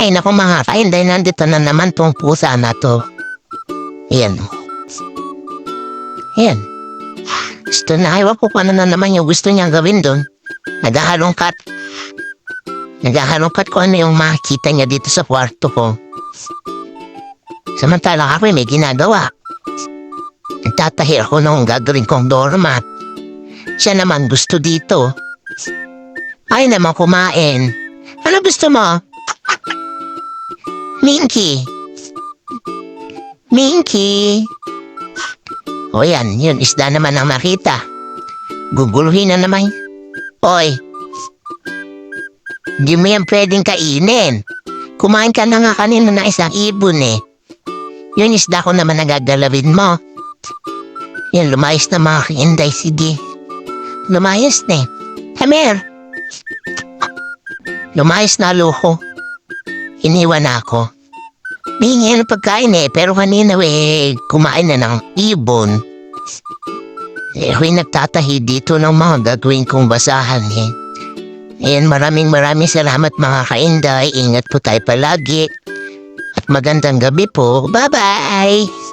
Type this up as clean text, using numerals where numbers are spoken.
Ay naku mga kainday, nandito na naman tong pusa na to. Ayan. Ayan. Gusto na, ewan ko kung ano na naman yung gusto niyang gawin doon. Naghahalongkat. Naghahalongkat ko ano yung makikita niya dito sa kwarto ko. Samantala ako may ginagawa. Nagtatahi ako nung gagawin kong doormat. Siya naman gusto dito. Ay naman kumain. Ano gusto mo? Minky. Minky. O yan, yun isda naman ang nakita. Guguluhin na naman. Oy. Hindi mo yan pwedeng kainin. Kumain ka na nga kanina na isang ibon eh. Yun isda ko naman nagagalawin mo. Yan, lumayas na mga kainday. Sige. Lumayas na eh. Come here. Lumayas na luho. Iniwan na ako. Bingin ng pagkain eh, pero kanina kumain na ng ibon. Ako'y nagtatahi dito ng mga gagawin kong basahan eh. Ayan, maraming salamat mga kainday. Ingat po tayo palagi. At magandang gabi po. Bye-bye!